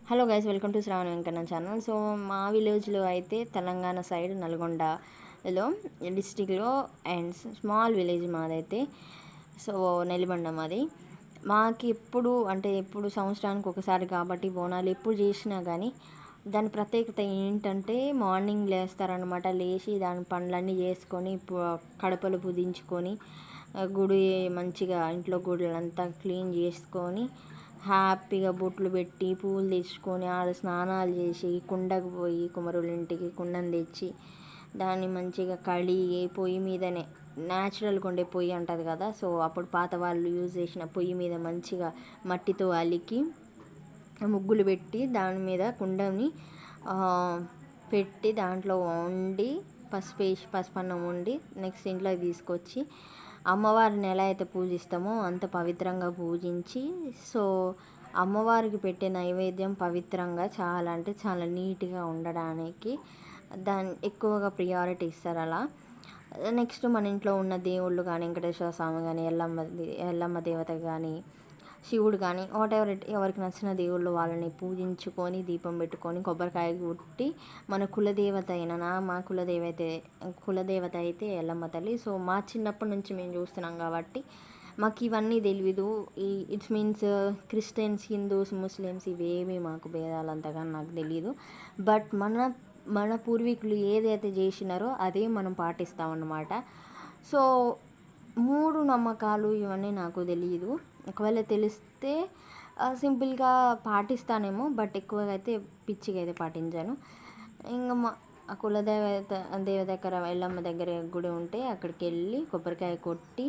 Hello guys, welcome to Shravana Venkanna channel. So మా విలేజ్లో అయితే తెలంగాణ సైడ్ నల్గొండలో డిస్టిక్లో అండ్ స్మాల్ విలేజ్ మాదైతే. సో నెల్లిబండ మాది. మాకు ఎప్పుడు సంవత్సరానికి ఒకసారి కాబట్టి బోనాలు ఎప్పుడు చేసినా కానీ దాని ప్రత్యేకత ఏంటంటే మార్నింగ్ లేస్తారనమాట. లేచి దాని పనులన్నీ చేసుకొని కడపలు పుదించుకొని గుడి మంచిగా ఇంట్లో గుడులంతా క్లీన్ చేసుకొని హ్యాపీగా బొట్లు పెట్టి పూలు తెచ్చుకొని ఆడ స్నానాలు చేసి కుండకు పోయి కుమరుల ఇంటికి కుండను తెచ్చి దాన్ని మంచిగా కడిగి పొయ్యి మీదనే న్యాచురల్గా ఉండే పొయ్యి ఉంటుంది కదా. సో అప్పుడు పాత వాళ్ళు యూజ్ చేసిన పొయ్యి మీద మంచిగా మట్టితో అలికి ముగ్గులు పెట్టి దాని మీద కుండని పెట్టి దాంట్లో వండి పసుపన్నం వండి నెక్స్ట్ ఇంట్లోకి తీసుకొచ్చి అమ్మవారిని ఎలా అయితే పూజిస్తామో అంత పవిత్రంగా పూజించి, సో అమ్మవారికి పెట్టే నైవేద్యం పవిత్రంగా చాలా అంటే చాలా నీట్గా ఉండడానికి దాన్ని ఎక్కువగా ప్రియారిటీ ఇస్తారు. అలా నెక్స్ట్ మన ఇంట్లో ఉన్న దేవుళ్ళు కానీ వెంకటేశ్వర స్వామి కానీ ఎల్లమ్మ దేవత కానీ శివుడు కానీ వాటెవర్ ఎవరికి నచ్చిన దేవుళ్ళు వాళ్ళని పూజించుకొని దీపం పెట్టుకొని కొబ్బరికాయ కొట్టి మన మా కులదేవత అయితే ఎల్లమ్మ తల్లి. సో మా చిన్నప్పటి నుంచి మేము చూస్తున్నాం కాబట్టి మాకు ఇవన్నీ తెలియదు. It's means Christians, Hindus, Muslims ఇవేమీ మాకు భేదాలంతగా నాకు తెలియదు. బట్ మన పూర్వీకులు ఏదైతే చేసినారో అదే మనం పాటిస్తామన్నమాట. సో మూడు నమ్మకాలు ఇవన్నీ నాకు తెలియదు. ఒకవేళ తెలిస్తే సింపుల్గా పాటిస్తానేమో, బట్ ఎక్కువగా అయితే పిచ్చిగా అయితే పాటించాను. ఇంకా మా దేవ దగ్గర ఎల్లమ్మ దగ్గర గుడి ఉంటే అక్కడికి వెళ్ళి కొబ్బరికాయ కొట్టి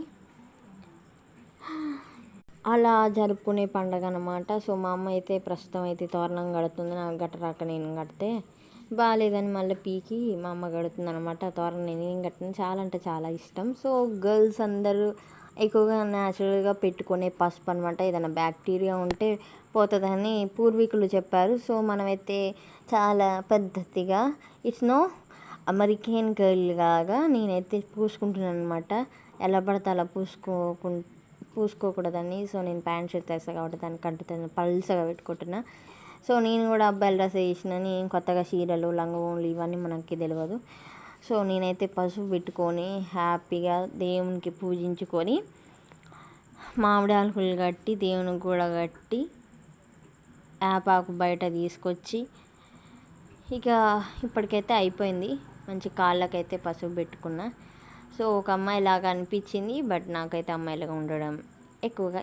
అలా జరుపుకునే పండగ అనమాట. సో మా అమ్మ అయితే ప్రస్తుతం అయితే తోరణం కడుతుంది. నాకు గట్టరాక నేను కడితే బాగాలేదని మళ్ళీ పీకి మా అమ్మ కడుతుంది అనమాట. తోరణం నేను కట్టిన చాలా అంటే చాలా ఇష్టం. సో గర్ల్స్ అందరూ ఎక్కువగా న్యాచురల్గా పెట్టుకునే పసుపు అనమాట. ఏదైనా బ్యాక్టీరియా ఉంటే పోతుందని పూర్వీకులు చెప్పారు. సో మనమైతే చాలా పద్ధతిగా ఇట్స్ నో అమెరికన్ గర్ల్ లాగా నేనైతే పూసుకుంటున్నాను అనమాట. ఎలా పడితే అలా పూసుకోకూడదని. సో నేను ప్యాంట్ షర్ట్ వేస్తాను కాబట్టి దాన్ని కట్టుతాను, పల్సగా పెట్టుకుంటున్నా. సో నేను కూడా అబ్బాయిల డ్రెస్ వేసిన, నేను కొత్తగా చీరలు లంగవోన్లు ఇవన్నీ మనకి తెలియదు. సో నేనైతే పసుపు పెట్టుకొని హ్యాపీగా దేవునికి పూజించుకొని మామిడి ఆకులు కట్టి దేవునికి కూడా కట్టి వేపాకు బయట తీసుకొచ్చి ఇక ఇప్పటికైతే అయిపోయింది. మంచి కాళ్ళకైతే పసుపు పెట్టుకున్నా. సో ఒక అమ్మాయిలాగా అనిపించింది, బట్ నాకైతే అమ్మాయిలాగా ఉండడం ఎక్కువగా